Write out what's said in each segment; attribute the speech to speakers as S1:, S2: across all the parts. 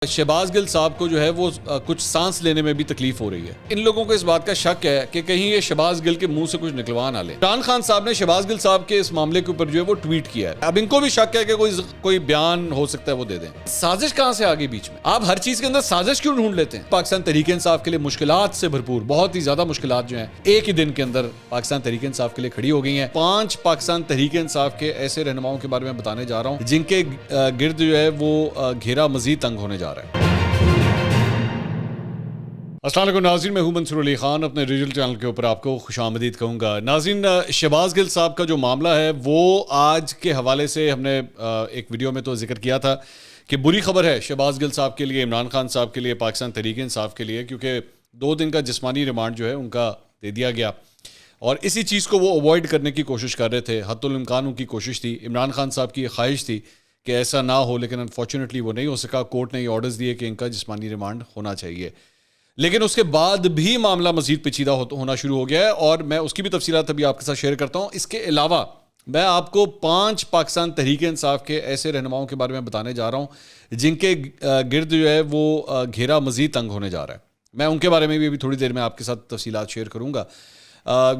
S1: شہباز گل صاحب کو جو ہے وہ کچھ سانس لینے میں بھی تکلیف ہو رہی ہے. ان لوگوں کو اس بات کا شک ہے کہ کہیں یہ شہباز گل کے منہ سے کچھ نکلوا نہ لیں. عمران خان صاحب نے شہباز گل صاحب کے اس معاملے کے اوپر جو ہے وہ ٹویٹ کیا ہے. اب ان کو بھی شک ہے کہ کوئی بیان ہو سکتا ہے وہ دے دیں. سازش کہاں سے آگئی بیچ میں؟ آپ ہر چیز کے اندر سازش کیوں ڈھونڈ لیتے ہیں؟ پاکستان تحریک انصاف کے لیے مشکلات سے بھرپور بہت ہی زیادہ مشکلات جو ہیں ایک ہی دن کے اندر پاکستان تحریک انصاف کے لیے کھڑی ہو گئی ہیں. 5 پاکستان تحریک انصاف کے ایسے رہنماؤں کے بارے میں بتانے جا رہا ہوں جن کے گرد جو ہے وہ گھیرا مزید تنگ ہونے جا رہا ہے. السلام علیکم ناظرین، میں ہوں منصور علی خان. اپنے ریجنل چینل کے اوپر آپ کو خوش آمدید کہوں گا. ناظرین، شہباز گل صاحب کا جو معاملہ ہے وہ آج کے حوالے سے ہم نے ایک ویڈیو میں تو ذکر کیا تھا کہ بری خبر ہے شہباز گل صاحب کے لیے، عمران خان صاحب کے لیے، پاکستان تحریک انصاف کے لیے، کیونکہ 2 دن کا جسمانی ریمانڈ جو ہے ان کا دے دیا گیا اور اسی چیز کو وہ اوائڈ کرنے کی کوشش کر رہے تھے. حتی الامکان ان کی کوشش تھی. عمران خان صاحب کی خواہش تھی کہ ایسا نہ ہو، لیکن انفارچونیٹلی وہ نہیں ہو سکا. کورٹ نے یہ آرڈرز دیے کہ ان کا جسمانی ریمانڈ ہونا چاہیے، لیکن اس کے بعد بھی معاملہ مزید پیچیدہ ہونا شروع ہو گیا ہے اور میں اس کی بھی تفصیلات ابھی آپ کے ساتھ شیئر کرتا ہوں. اس کے علاوہ میں آپ کو 5 پاکستان تحریک انصاف کے ایسے رہنماؤں کے بارے میں بتانے جا رہا ہوں جن کے گرد جو ہے وہ گھیرا مزید تنگ ہونے جا رہا ہے. میں ان کے بارے میں بھی ابھی تھوڑی دیر میں آپ کے ساتھ تفصیلات شیئر کروں گا.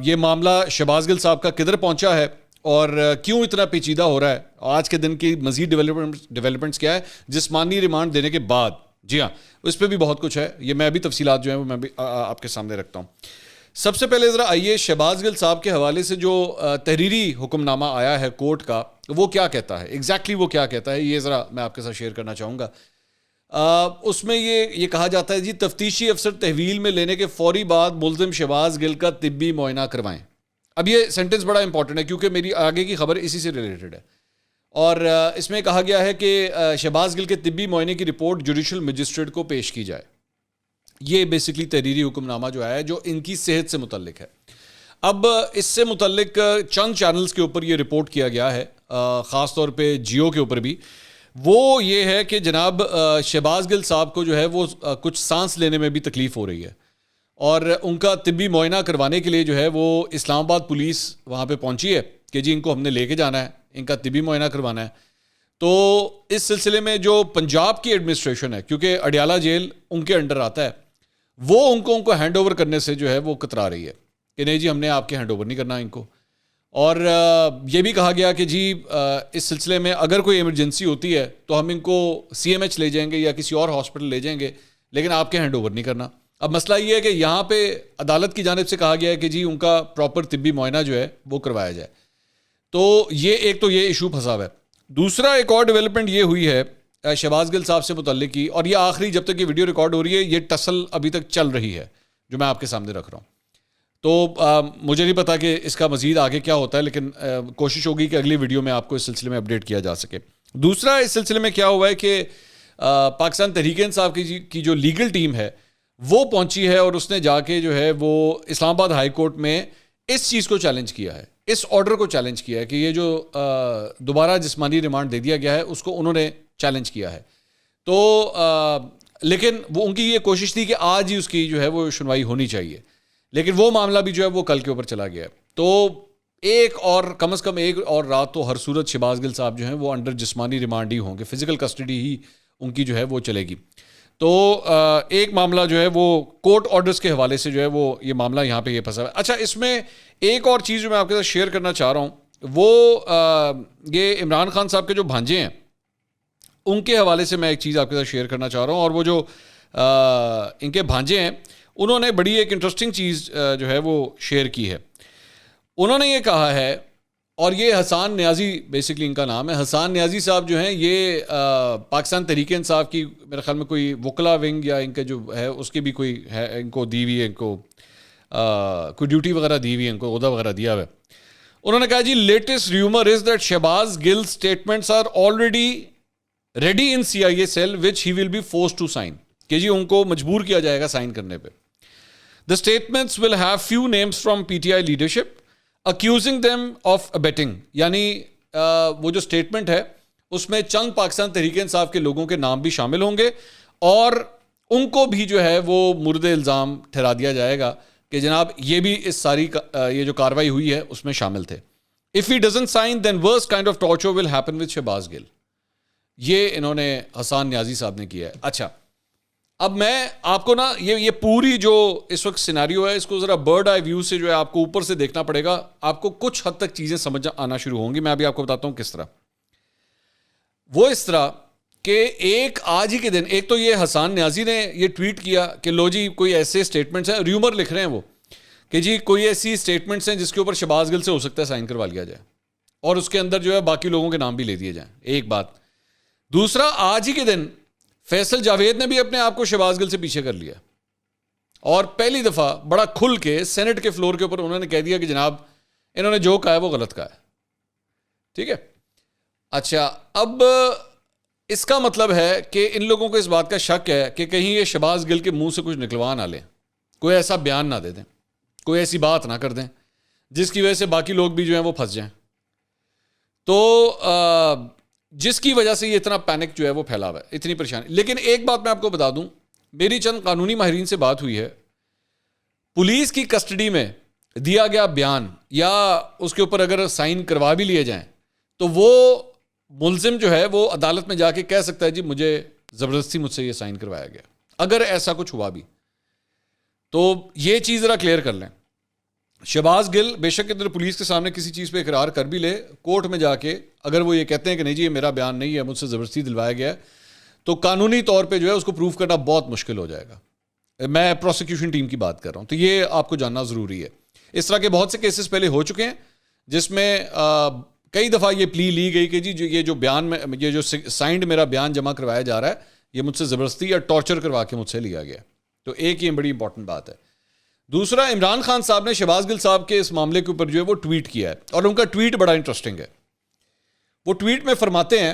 S1: یہ معاملہ شہباز گل صاحب کا کدھر پہنچا ہے اور کیوں اتنا پیچیدہ ہو رہا ہے، آج کے دن کی مزید ڈیولپمنٹس کیا ہے جسمانی ریمانڈ دینے کے بعد. جی ہاں، اس پہ بھی بہت کچھ ہے. یہ میں بھی تفصیلات جو ہیں وہ میں بھی آپ کے سامنے رکھتا ہوں. سب سے پہلے ذرا آئیے شہباز گل صاحب کے حوالے سے جو تحریری حکم نامہ آیا ہے کورٹ کا وہ کیا کہتا ہے، ایگزیکٹلی وہ کیا کہتا ہے، یہ ذرا میں آپ کے ساتھ شیئر کرنا چاہوں گا. اس میں یہ کہا جاتا ہے جی تفتیشی افسر تحویل میں لینے کے فوری بعد ملزم شہباز گل کا طبی معائنہ کروائیں. اب یہ سینٹنس بڑا امپورٹنٹ ہے کیونکہ میری آگے کی خبر اسی سے ریلیٹڈ ہے اور اس میں کہا گیا ہے کہ شہباز گل کے طبی معائنے کی رپورٹ جوڈیشل مجسٹریٹ کو پیش کی جائے. یہ بیسکلی تحریری حکم نامہ جو ہے جو ان کی صحت سے متعلق ہے. اب اس سے متعلق چند چینلز کے اوپر یہ رپورٹ کیا گیا ہے، خاص طور پہ جیو کے اوپر بھی. وہ یہ ہے کہ جناب شہباز گل صاحب کو جو ہے وہ کچھ سانس لینے میں بھی تکلیف ہو رہی ہے اور ان کا طبی معائنہ کروانے کے لیے جو ہے وہ اسلام آباد پولیس وہاں پہ پہنچی ہے کہ جی ان کو ہم نے لے کے جانا ہے، ان کا طبی معائنہ کروانا ہے. تو اس سلسلے میں جو پنجاب کی ایڈمنسٹریشن ہے، کیونکہ اڈیالہ جیل ان کے انڈر آتا ہے، وہ ان کو ہینڈ اوور کرنے سے جو ہے وہ کترا رہی ہے کہ نہیں جی ہم نے آپ کے ہینڈ اوور نہیں کرنا ان کو. اور یہ بھی کہا گیا کہ جی اس سلسلے میں اگر کوئی ایمرجنسی ہوتی ہے تو ہم ان کو CMH لے جائیں گے یا کسی اور ہاسپٹل لے جائیں گے، لیکن آپ کے ہینڈ اوور نہیں کرنا. اب مسئلہ یہ ہے کہ یہاں پہ عدالت کی جانب سے کہا گیا ہے کہ جی ان کا پراپر طبی معائنہ جو ہے وہ کروایا جائے. تو یہ ایشو پھنسا ہوا ہے. دوسرا ایک اور ڈیولپمنٹ یہ ہوئی ہے شہباز گل صاحب سے متعلق کی، اور یہ آخری جب تک یہ ویڈیو ریکارڈ ہو رہی ہے یہ ٹسل ابھی تک چل رہی ہے جو میں آپ کے سامنے رکھ رہا ہوں. تو مجھے نہیں پتا کہ اس کا مزید آگے کیا ہوتا ہے، لیکن کوشش ہوگی کہ اگلی ویڈیو میں آپ کو اس سلسلے میں اپڈیٹ کیا جا سکے. دوسرا اس سلسلے میں کیا ہوا ہے کہ پاکستان تحریک انصاف کی جو لیگل ٹیم ہے وہ پہنچی ہے اور اس نے جا کے جو ہے وہ اسلام آباد ہائی کورٹ میں اس چیز کو چیلنج کیا ہے، اس آرڈر کو چیلنج کیا ہے کہ یہ جو دوبارہ جسمانی ریمانڈ دے دیا گیا ہے اس کو انہوں نے چیلنج کیا ہے. تو لیکن وہ ان کی یہ کوشش تھی کہ آج ہی اس کی جو ہے وہ سنوائی ہونی چاہیے، لیکن وہ معاملہ بھی جو ہے وہ کل کے اوپر چلا گیا ہے. تو کم از کم ایک اور رات تو ہر صورت شہباز گل صاحب جو ہیں وہ انڈر جسمانی ریمانڈ ہی ہوں گے، فزیکل کسٹڈی ہی ان کی جو ہے وہ چلے گی. تو ایک معاملہ جو ہے وہ کورٹ آرڈرز کے حوالے سے جو ہے وہ یہ معاملہ یہاں پہ یہ پھنسا ہے. اچھا، اس میں ایک اور چیز جو میں آپ کے ساتھ شیئر کرنا چاہ رہا ہوں وہ یہ عمران خان صاحب کے جو بھانجے ہیں ان کے حوالے سے میں ایک چیز آپ کے ساتھ شیئر کرنا چاہ رہا ہوں. اور وہ جو ان کے بھانجے ہیں انہوں نے بڑی ایک انٹرسٹنگ چیز جو ہے وہ شیئر کی ہے. انہوں نے یہ کہا ہے، اور یہ حسان نیازی بیسکلی ان کا نام ہے، حسان نیازی صاحب جو ہیں یہ پاکستان تحریک انصاف کی میرے خیال میں کوئی وکلا ونگ یا ان کے جو ہے اس کی بھی کوئی ہے، ان کو دی ہوئی ہے، ان کو کوئی ڈیوٹی وغیرہ دی ہوئی ہے، ان کو عہدہ وغیرہ دیا ہوا ہے. انہوں نے کہا جی latest rumour is that Shahbaz Gill statements are already ready in CIA cell which he will be forced to sign, کہ جی ان کو مجبور کیا جائے گا سائن کرنے پہ. The statements will have few names from PTI leadership accusing them of abetting، یعنی وہ جو اسٹیٹمنٹ ہے اس میں چند پاکستان تحریک انصاف کے لوگوں کے نام بھی شامل ہوں گے اور ان کو بھی جو ہے وہ مورد الزام ٹھہرا دیا جائے گا کہ جناب یہ بھی اس ساری یہ جو کاروائی ہوئی ہے اس میں شامل تھے. If he doesn't sign then worst kind of torture will happen with Shahbaz گل. یہ انہوں نے حسان نیازی صاحب نے کیا ہے. اچھا اب میں آپ کو نا یہ پوری جو اس وقت سیناریو ہے اس کو ذرا برڈ آئی ویو سے جو ہے آپ کو اوپر سے دیکھنا پڑے گا. آپ کو کچھ حد تک چیزیں سمجھ آنا شروع ہوں گی. میں ابھی آپ کو بتاتا ہوں کس طرح. وہ اس طرح کہ ایک آج ہی کے دن ایک تو یہ حسان نیازی نے یہ ٹویٹ کیا کہ لو جی کوئی ایسے اسٹیٹمنٹس ہیں, ریومر لکھ رہے ہیں وہ کہ جی کوئی ایسی اسٹیٹمنٹس ہیں جس کے اوپر شہباز گل سے ہو سکتا ہے سائن کروا لیا جائے اور اس کے اندر جو ہے باقی لوگوں کے نام بھی لے دیے جائیں. ایک بات. دوسرا, آج ہی کے دن فیصل جاوید نے بھی اپنے آپ کو شہباز گل سے پیچھے کر لیا اور پہلی دفعہ بڑا کھل کے سینٹ کے فلور کے اوپر انہوں نے کہہ دیا کہ جناب انہوں نے جو کہا ہے وہ غلط کہا ہے. ٹھیک ہے. اچھا اب اس کا مطلب ہے کہ ان لوگوں کو اس بات کا شک ہے کہ کہیں یہ شہباز گل کے منہ سے کچھ نکلوا نہ لیں, کوئی ایسا بیان نہ دے دیں, کوئی ایسی بات نہ کر دیں جس کی وجہ سے باقی لوگ بھی جو ہیں وہ پھنس جائیں. تو جس کی وجہ سے یہ اتنا پینک جو ہے وہ پھیلا ہوا ہے, اتنی پریشانی. لیکن ایک بات میں آپ کو بتا دوں, میری چند قانونی ماہرین سے بات ہوئی ہے. پولیس کی کسٹڈی میں دیا گیا بیان یا اس کے اوپر اگر سائن کروا بھی لیے جائیں تو وہ ملزم جو ہے وہ عدالت میں جا کے کہہ سکتا ہے جی مجھے زبردستی مجھ سے یہ سائن کروایا گیا, اگر ایسا کچھ ہوا بھی. تو یہ چیز ذرا کلیئر کر لیں. شہباز گل بے شک ادھر پولیس کے سامنے کسی چیز پہ اقرار کر بھی لے, کورٹ میں جا کے اگر وہ یہ کہتے ہیں کہ نہیں جی یہ میرا بیان نہیں ہے, مجھ سے زبردستی دلوایا گیا ہے, تو قانونی طور پہ جو ہے اس کو پروف کرنا بہت مشکل ہو جائے گا. میں پروسیکیوشن ٹیم کی بات کر رہا ہوں, تو یہ آپ کو جاننا ضروری ہے. اس طرح کے بہت سے کیسز پہلے ہو چکے ہیں جس میں کئی دفعہ یہ پلی لی گئی کہ جی یہ جو بیان میں یہ جو سائنڈ میرا بیان جمع کروایا جا رہا ہے یہ مجھ سے زبردستی یا ٹارچر کروا کے مجھ سے لیا گیا. تو ایک یہ بڑی امپورٹنٹ بات ہے. دوسرا, عمران خان صاحب نے شہباز گل صاحب کے اس معاملے کے اوپر جو ہے وہ ٹویٹ کیا ہے اور ان کا ٹویٹ بڑا انٹرسٹنگ ہے. وہ ٹویٹ میں فرماتے ہیں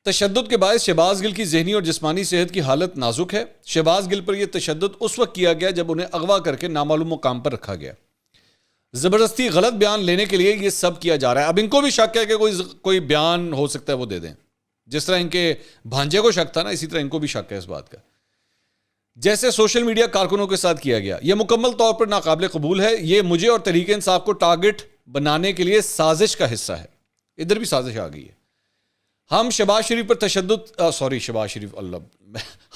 S1: تشدد کے باعث شہباز گل کی ذہنی اور جسمانی صحت کی حالت نازک ہے. شہباز گل پر یہ تشدد اس وقت کیا گیا جب انہیں اغوا کر کے نامعلوم مقام پر رکھا گیا. زبردستی غلط بیان لینے کے لیے یہ سب کیا جا رہا ہے. اب ان کو بھی شک ہے کہ کوئی بیان ہو سکتا ہے وہ دے دیں, جس طرح ان کے بھانجے کو شک تھا نا, اسی طرح ان کو بھی شک ہے اس بات کا. جیسے سوشل میڈیا کارکنوں کے ساتھ کیا گیا, یہ مکمل طور پر ناقابل قبول ہے. یہ مجھے اور تحریک انصاف کو ٹارگٹ بنانے کے لیے سازش کا حصہ ہے. ادھر بھی سازش آ گئی ہے. ہم شہباز شریف پر تشدد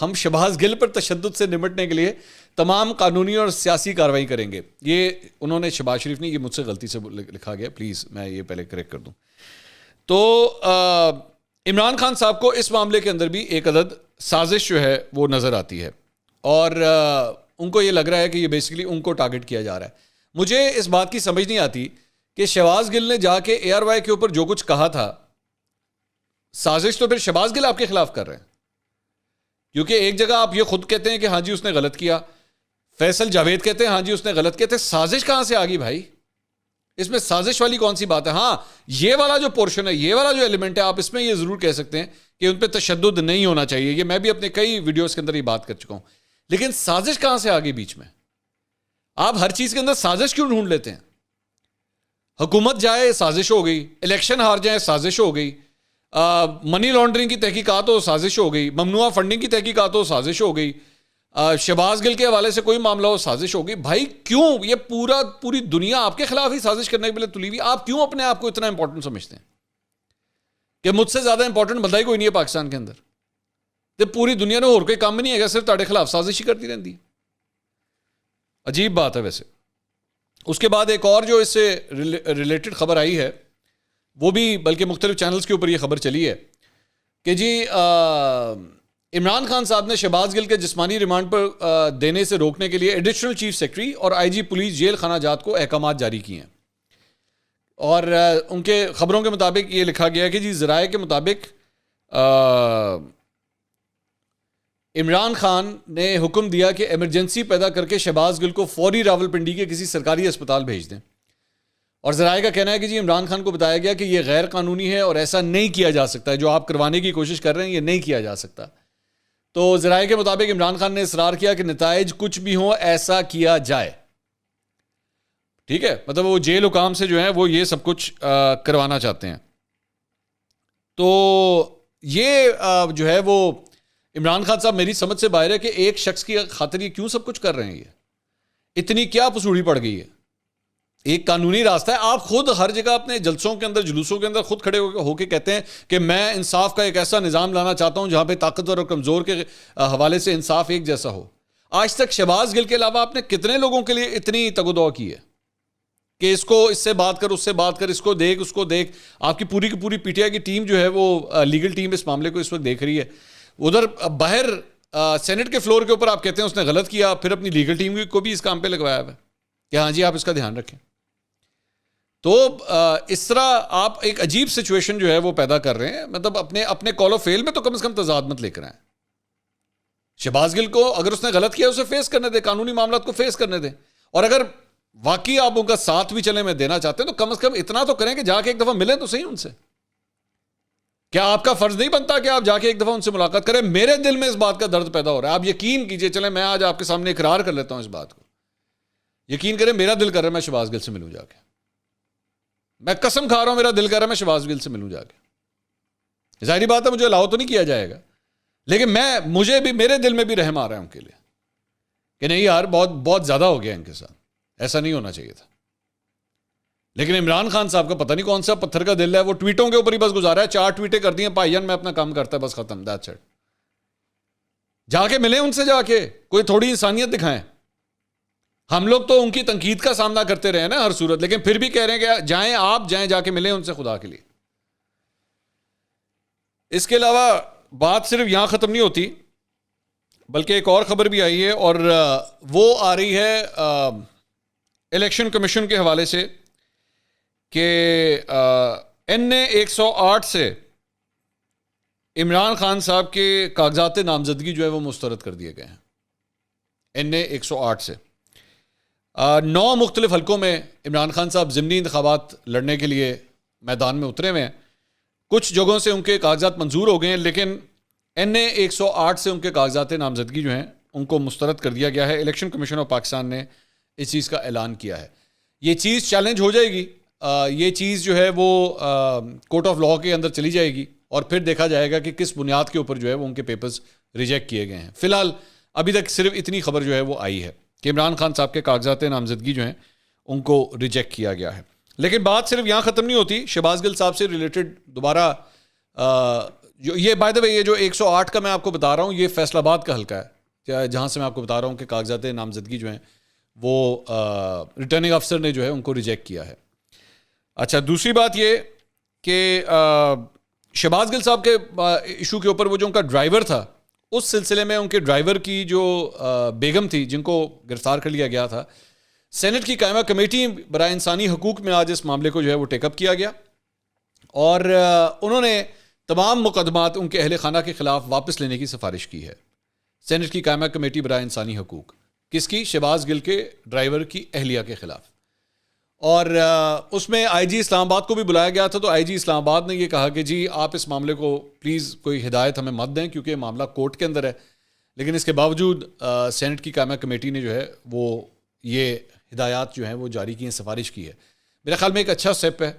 S1: ہم شہباز گل پر تشدد سے نمٹنے کے لیے تمام قانونی اور سیاسی کارروائی کریں گے. یہ انہوں نے شہباز شریف نے, یہ مجھ سے غلطی سے لکھا گیا, پلیز میں یہ پہلے کریکٹ کر دوں. تو عمران خان صاحب کو اس معاملے کے اندر بھی ایک عدد سازش جو ہے وہ نظر آتی ہے اور ان کو یہ لگ رہا ہے کہ یہ بیسیکلی ان کو ٹارگٹ کیا جا رہا ہے. مجھے اس بات کی سمجھ نہیں آتی کہ شہباز گل نے جا کے اے آر وائی کے اوپر جو کچھ کہا تھا, سازش تو پھر شہباز گل آپ کے خلاف کر رہے ہیں, کیونکہ ایک جگہ آپ یہ خود کہتے ہیں کہ ہاں جی اس نے غلط کیا, فیصل جاوید کہتے ہیں ہاں جی اس نے غلط کیا. سازش کہاں سے آ گئی بھائی؟ اس میں سازش والی کون سی بات ہے؟ ہاں یہ والا جو پورشن ہے, یہ والا جو ایلیمنٹ ہے, آپ اس میں یہ ضرور کہہ سکتے ہیں کہ ان پہ تشدد نہیں ہونا چاہیے. یہ میں بھی اپنے کئی ویڈیوز کے اندر یہ بات کر چکا ہوں. لیکن سازش کہاں سے آ گئی بیچ میں؟ آپ ہر چیز کے اندر سازش کیوں ڈھونڈ لیتے ہیں؟ حکومت جائے سازش ہو گئی, الیکشن ہار جائیں سازش ہو گئی, منی لانڈرنگ کی تحقیقات ہو سازش ہو گئی, ممنوعہ فنڈنگ کی تحقیقات ہو سازش ہو گئی, شہباز گل کے حوالے سے کوئی معاملہ ہو سازش ہو گئی. بھائی کیوں یہ پوری دنیا آپ کے خلاف ہی سازش کرنے کے لیے تلی ہوئی, آپ کیوں اپنے آپ کو اتنا امپورٹنٹ سمجھتے ہیں کہ مجھ سے زیادہ امپورٹنٹ بندہ ہی کوئی نہیں ہے پاکستان کے اندر؟ تو پوری دنیا نے اور کوئی کام نہیں ہے, صرف تاڑے خلاف سازش ہی کرتی رہتی ہے. عجیب بات ہے. ویسے اس کے بعد ایک اور جو اس سے ریلیٹڈ خبر آئی ہے, وہ بھی بلکہ مختلف چینلز کے اوپر یہ خبر چلی ہے کہ جی عمران خان صاحب نے شہباز گل کے جسمانی ریمانڈ پر دینے سے روکنے کے لیے ایڈیشنل چیف سیکرٹری اور آئی جی پولیس جیل خانہ جات کو احکامات جاری کیے ہیں. اور ان کے خبروں کے مطابق یہ لکھا گیا کہ جی ذرائع کے مطابق عمران خان نے حکم دیا کہ ایمرجنسی پیدا کر کے شہباز گل کو فوری راولپنڈی کے کسی سرکاری اسپتال بھیج دیں. اور ذرائع کا کہنا ہے کہ جی عمران خان کو بتایا گیا کہ یہ غیر قانونی ہے اور ایسا نہیں کیا جا سکتا ہے, جو آپ کروانے کی کوشش کر رہے ہیں یہ نہیں کیا جا سکتا. تو ذرائع کے مطابق عمران خان نے اصرار کیا کہ نتائج کچھ بھی ہوں ایسا کیا جائے. ٹھیک ہے, مطلب وہ جیل حکام سے جو ہیں وہ یہ سب کچھ کروانا چاہتے ہیں. تو یہ جو ہے وہ عمران خان صاحب میری سمجھ سے باہر ہے کہ ایک شخص کی خاطر یہ کیوں سب کچھ کر رہے ہیں. یہ اتنی کیا پسوڑی پڑ گئی ہے, ایک قانونی راستہ ہے. آپ خود ہر جگہ اپنے جلسوں کے اندر جلوسوں کے اندر خود کھڑے ہو کے کہتے ہیں کہ میں انصاف کا ایک ایسا نظام لانا چاہتا ہوں جہاں پہ طاقتور اور کمزور کے حوالے سے انصاف ایک جیسا ہو. آج تک شہباز گل کے علاوہ آپ نے کتنے لوگوں کے لیے اتنی تگ و دو کی ہے کہ اس کو اس سے بات کر، اس سے بات کر، اس کو دیکھ، اس کو دیکھ. آپ کی پوری پی ٹی آئی کی ٹیم جو ہے وہ لیگل ٹیم اس معاملے کو اس وقت دیکھ رہی ہے. ادھر باہر سینٹ کے فلور کے اوپر آپ کہتے ہیں اس نے غلط کیا، پھر اپنی لیگل ٹیم کو بھی اس کام پہ لگوایا ہوا ہے کہ ہاں جی آپ اس کا دھیان رکھیں. تو اس طرح آپ ایک عجیب سچویشن جو ہے وہ پیدا کر رہے ہیں. مطلب اپنے کال آف فیل میں تو کم از کم تضاد مت لے کر آئیں. شہباز گل کو اگر اس نے غلط کیا اسے فیس کرنے دیں، قانونی معاملات کو فیس کرنے دیں. اور اگر واقعی آپ ان کا ساتھ بھی چلے میں دینا چاہتے ہیں تو کم از کم اتنا تو کریں کہ جا کے ایک دفعہ ملیں تو صحیح ان سے. کیا آپ کا فرض نہیں بنتا کہ آپ جا کے ایک دفعہ ان سے ملاقات کریں؟ میرے دل میں اس بات کا درد پیدا ہو رہا ہے. آپ یقین کیجئے، چلیں میں آج آپ کے سامنے اقرار کر لیتا ہوں اس بات کو. یقین کریں میرا دل کر رہا ہے میں شہباز گل سے ملوں جا کے. میں قسم کھا رہا ہوں میرا دل کر رہا ہے میں شہباز گل سے ملوں جا کے. ظاہری بات ہے مجھے الاؤ تو نہیں کیا جائے گا، لیکن مجھے بھی میرے دل میں بھی رحم آ رہا ہے ان کے لیے کہ نہیں یار بہت زیادہ ہو گیا ان کے ساتھ، ایسا نہیں ہونا چاہیے تھا. لیکن عمران خان صاحب کا پتہ نہیں کون سا پتھر کا دل ہے، وہ ٹویٹوں کے اوپر ہی بس گزارا ہے. 4 ٹویٹیں کر دی ہیں بھائی جان میں اپنا کام کرتا ہے بس ختم، دیٹس اٹ. جا کے ملیں ان سے، جا کے کوئی تھوڑی انسانیت دکھائیں. ہم لوگ تو ان کی تنقید کا سامنا کرتے رہے نا ہر صورت، لیکن پھر بھی کہہ رہے ہیں کہ جائیں آپ جائیں جا کے ملیں ان سے خدا کے لیے. اس کے علاوہ بات صرف یہاں ختم نہیں ہوتی بلکہ ایک اور خبر بھی آئی ہے، اور وہ آ رہی ہے الیکشن کمیشن کے حوالے سے کہ NA 108 سے عمران خان صاحب کے کاغذات نامزدگی جو ہے وہ مسترد کر دیے گئے ہیں. NA 108 سے 9 مختلف حلقوں میں عمران خان صاحب ضمنی انتخابات لڑنے کے لیے میدان میں اترے ہوئے ہیں. کچھ جگہوں سے ان کے کاغذات منظور ہو گئے ہیں، لیکن NA 108 سے ان کے کاغذات نامزدگی جو ہیں ان کو مسترد کر دیا گیا ہے. الیکشن کمیشن آف پاکستان نے اس چیز کا اعلان کیا ہے. یہ چیز چیلنج ہو جائے گی، یہ چیز جو ہے وہ کورٹ آف لاء کے اندر چلی جائے گی اور پھر دیکھا جائے گا کہ کس بنیاد کے اوپر جو ہے وہ ان کے پیپرز ریجیکٹ کیے گئے ہیں. فی الحال ابھی تک صرف اتنی خبر جو ہے وہ آئی ہے کہ عمران خان صاحب کے کاغذات نامزدگی جو ہیں ان کو ریجیکٹ کیا گیا ہے. لیکن بات صرف یہاں ختم نہیں ہوتی. شہباز گل صاحب سے ریلیٹڈ دوبارہ یہ بائی دا وے یہ جو 108 کا میں آپ کو بتا رہا ہوں یہ فیصل آباد کا حلقہ ہے جہاں سے میں آپ کو بتا رہا ہوں کہ کاغذات نامزدگی جو ہیں وہ ریٹرننگ افسر نے جو ہے ان کو ریجیکٹ کیا ہے. اچھا دوسری بات یہ کہ شہباز گل صاحب کے ایشو کے اوپر وہ جو ان کا ڈرائیور تھا اس سلسلے میں ان کے ڈرائیور کی جو بیگم تھی جن کو گرفتار کر لیا گیا تھا، سینٹ کی قائمہ کمیٹی برائے انسانی حقوق میں آج اس معاملے کو جو ہے وہ ٹیک اپ کیا گیا اور انہوں نے تمام مقدمات ان کے اہل خانہ کے خلاف واپس لینے کی سفارش کی ہے. سینٹ کی قائمہ کمیٹی برائے انسانی حقوق کس کی؟ شہباز گل کے ڈرائیور کی اہلیہ کے خلاف. اور اس میں آئی جی اسلام آباد کو بھی بلایا گیا تھا. تو آئی جی اسلام آباد نے یہ کہا کہ جی آپ اس معاملے کو پلیز کوئی ہدایت ہمیں مت دیں کیونکہ یہ معاملہ کورٹ کے اندر ہے. لیکن اس کے باوجود سینٹ کی قائمہ کمیٹی نے جو ہے وہ یہ ہدایات جو ہیں وہ جاری کی ہیں، سفارش کی ہے. میرے خیال میں ایک اچھا سٹیپ ہے.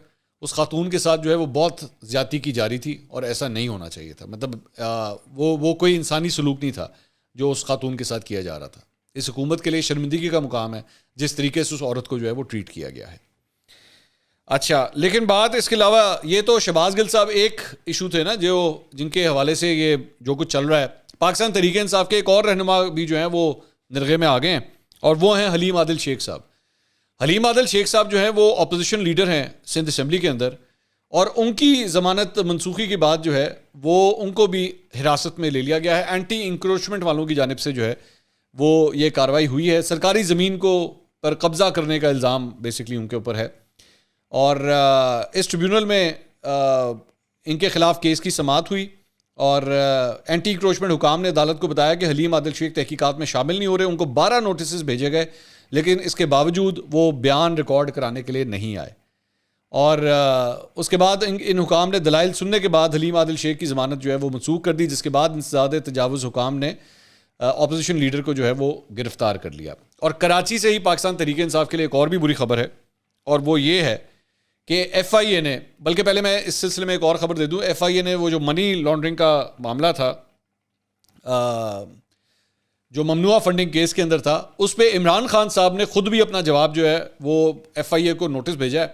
S1: اس خاتون کے ساتھ جو ہے وہ بہت زیادتی کی جاری تھی اور ایسا نہیں ہونا چاہیے تھا. مطلب وہ کوئی انسانی سلوک نہیں تھا جو اس خاتون کے ساتھ کیا جا رہا تھا. اس حکومت کے لیے شرمندگی کا مقام ہے جس طریقے سے اس عورت کو جو ہے وہ ٹریٹ کیا گیا ہے. اچھا لیکن بات اس کے علاوہ یہ تو شہباز گل صاحب ایک ایشو تھے نا جن کے حوالے سے یہ جو کچھ چل رہا ہے. پاکستان تحریک انصاف کے ایک اور رہنما بھی جو ہیں وہ نرغے میں آ گئے ہیں اور وہ ہیں حلیم عادل شیخ صاحب. حلیم عادل شیخ صاحب جو ہیں وہ اپوزیشن لیڈر ہیں سندھ اسمبلی کے اندر اور ان کی ضمانت منسوخی کے بعد جو ہے وہ ان کو بھی حراست میں لے لیا گیا ہے. اینٹی انکروچمنٹ والوں کی جانب سے جو ہے وہ یہ کارروائی ہوئی ہے. سرکاری زمین کو پر قبضہ کرنے کا الزام بیسکلی ان کے اوپر ہے اور اس ٹریبیونل میں ان کے خلاف کیس کی سماعت ہوئی اور اینٹی انکروچمنٹ حکام نے عدالت کو بتایا کہ حلیم عادل شیخ تحقیقات میں شامل نہیں ہو رہے. ان کو 12 نوٹسز بھیجے گئے لیکن اس کے باوجود وہ بیان ریکارڈ کرانے کے لیے نہیں آئے اور اس کے بعد ان حکام نے دلائل سننے کے بعد حلیم عادل شیخ کی ضمانت جو ہے وہ منسوخ کر دی، جس کے بعد انسداد تجاوز حکام نے اپوزیشن لیڈر کو جو ہے وہ گرفتار کر لیا. اور کراچی سے ہی پاکستان تحریک انصاف کے لیے ایک اور بھی بری خبر ہے اور وہ یہ ہے کہ ایف آئی اے نے، بلکہ پہلے میں اس سلسلے میں ایک اور خبر دے دوں، ایف آئی اے نے وہ جو منی لانڈرنگ کا معاملہ تھا جو ممنوعہ فنڈنگ کیس کے اندر تھا، اس پہ عمران خان صاحب نے خود بھی اپنا جواب جو ہے وہ ایف آئی اے کو نوٹس بھیجا ہے،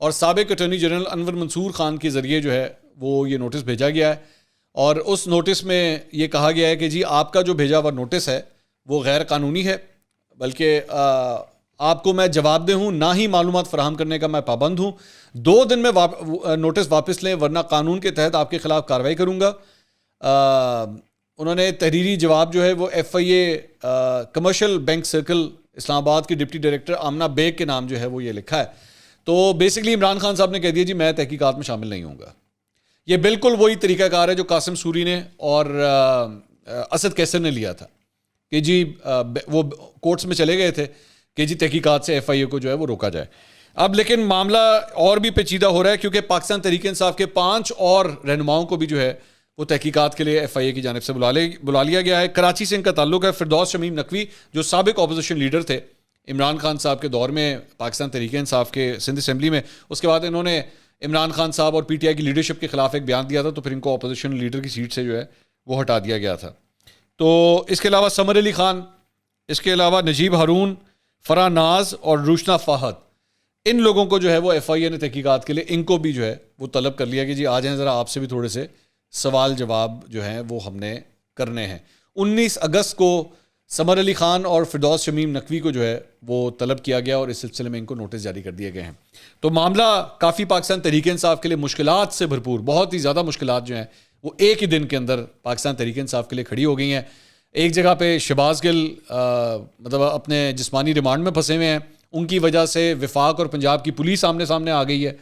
S1: اور سابق اٹارنی جنرل انور منصور خان کے ذریعے جو ہے وہ یہ نوٹس بھیجا گیا ہے، اور اس نوٹس میں یہ کہا گیا ہے کہ جی آپ کا جو بھیجا ہوا نوٹس ہے وہ غیر قانونی ہے، بلکہ آپ کو میں جواب دہ ہوں، نہ ہی معلومات فراہم کرنے کا میں پابند ہوں، 2 دن میں نوٹس واپس لیں ورنہ قانون کے تحت آپ کے خلاف کارروائی کروں گا۔ انہوں نے تحریری جواب جو ہے وہ F I A commercial bank circle Islamabad کی ڈپٹی ڈائریکٹر آمنہ بیگ کے نام جو ہے وہ یہ لکھا ہے۔ تو بیسکلی عمران خان صاحب نے کہہ دیا جی میں تحقیقات میں شامل نہیں ہوں گا۔ یہ بالکل وہی طریقہ کار ہے جو قاسم سوری نے اور اسد کیسر نے لیا تھا کہ جی وہ کورٹس میں چلے گئے تھے کہ جی تحقیقات سے ایف آئی اے کو جو ہے وہ روکا جائے۔ اب لیکن معاملہ اور بھی پیچیدہ ہو رہا ہے، کیونکہ پاکستان تحریک انصاف کے 5 اور رہنماؤں کو بھی جو ہے وہ تحقیقات کے لیے ایف آئی اے کی جانب سے بلا لیا گیا ہے۔ کراچی سے ان کا تعلق ہے۔ فردوس شمیم نقوی جو سابق اپوزیشن لیڈر تھے عمران خان صاحب کے دور میں پاکستان تحریک انصاف کے سندھ اسمبلی میں، اس کے بعد انہوں نے عمران خان صاحب اور پی ٹی آئی کی لیڈرشپ کے خلاف ایک بیان دیا تھا، تو پھر ان کو اپوزیشن لیڈر کی سیٹ سے جو ہے وہ ہٹا دیا گیا تھا۔ تو اس کے علاوہ سمر علی خان، اس کے علاوہ نجیب ہارون، فرح ناز اور روشنا فہد، ان لوگوں کو جو ہے وہ ایف آئی اے نے تحقیقات کے لیے ان کو بھی جو ہے وہ طلب کر لیا کہ جی آ جائیں ذرا، آپ سے بھی تھوڑے سے سوال جواب جو ہیں وہ ہم نے کرنے ہیں۔ 19 اگست کو سمر علی خان اور فردوس شمیم نقوی کو جو ہے وہ طلب کیا گیا اور اس سلسلے میں ان کو نوٹس جاری کر دیے گئے ہیں۔ تو معاملہ کافی پاکستان تحریک انصاف کے لیے مشکلات سے بھرپور، بہت ہی زیادہ مشکلات جو ہیں وہ ایک ہی دن کے اندر پاکستان تحریک انصاف کے لیے کھڑی ہو گئی ہیں۔ ایک جگہ پہ شہباز گل مطلب اپنے جسمانی ریمانڈ میں پھنسے ہوئے ہیں، ان کی وجہ سے وفاق اور پنجاب کی پولیس سامنے آ گئی ہے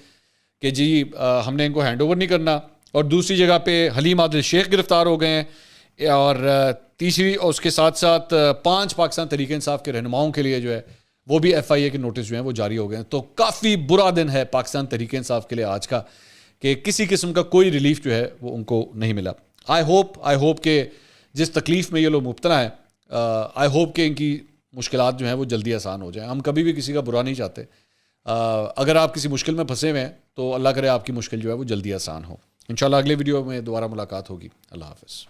S1: کہ جی ہم نے ان کو ہینڈ اوور نہیں کرنا، اور دوسری جگہ پہ حلیم عادل شیخ گرفتار ہو گئے ہیں، اور تیسری اور اس کے ساتھ ساتھ 5 پاکستان تحریک انصاف کے رہنماؤں کے لیے جو ہے وہ بھی ایف آئی اے کے نوٹس جو ہیں وہ جاری ہو گئے ہیں۔ تو کافی برا دن ہے پاکستان تحریک انصاف کے لیے آج کا، کہ کسی قسم کا کوئی ریلیف جو ہے وہ ان کو نہیں ملا۔ آئی ہوپ کہ جس تکلیف میں یہ لوگ مبتلا ہیں، آئی ہوپ کہ ان کی مشکلات جو ہیں وہ جلدی آسان ہو جائیں۔ ہم کبھی بھی کسی کا برا نہیں چاہتے، اگر آپ کسی مشکل میں پھنسے ہوئے ہیں تو اللہ کرے آپ کی مشکل جو ہے وہ جلدی آسان ہو۔ انشاءاللہ اگلے ویڈیو میں دوبارہ ملاقات ہوگی۔ اللہ حافظ۔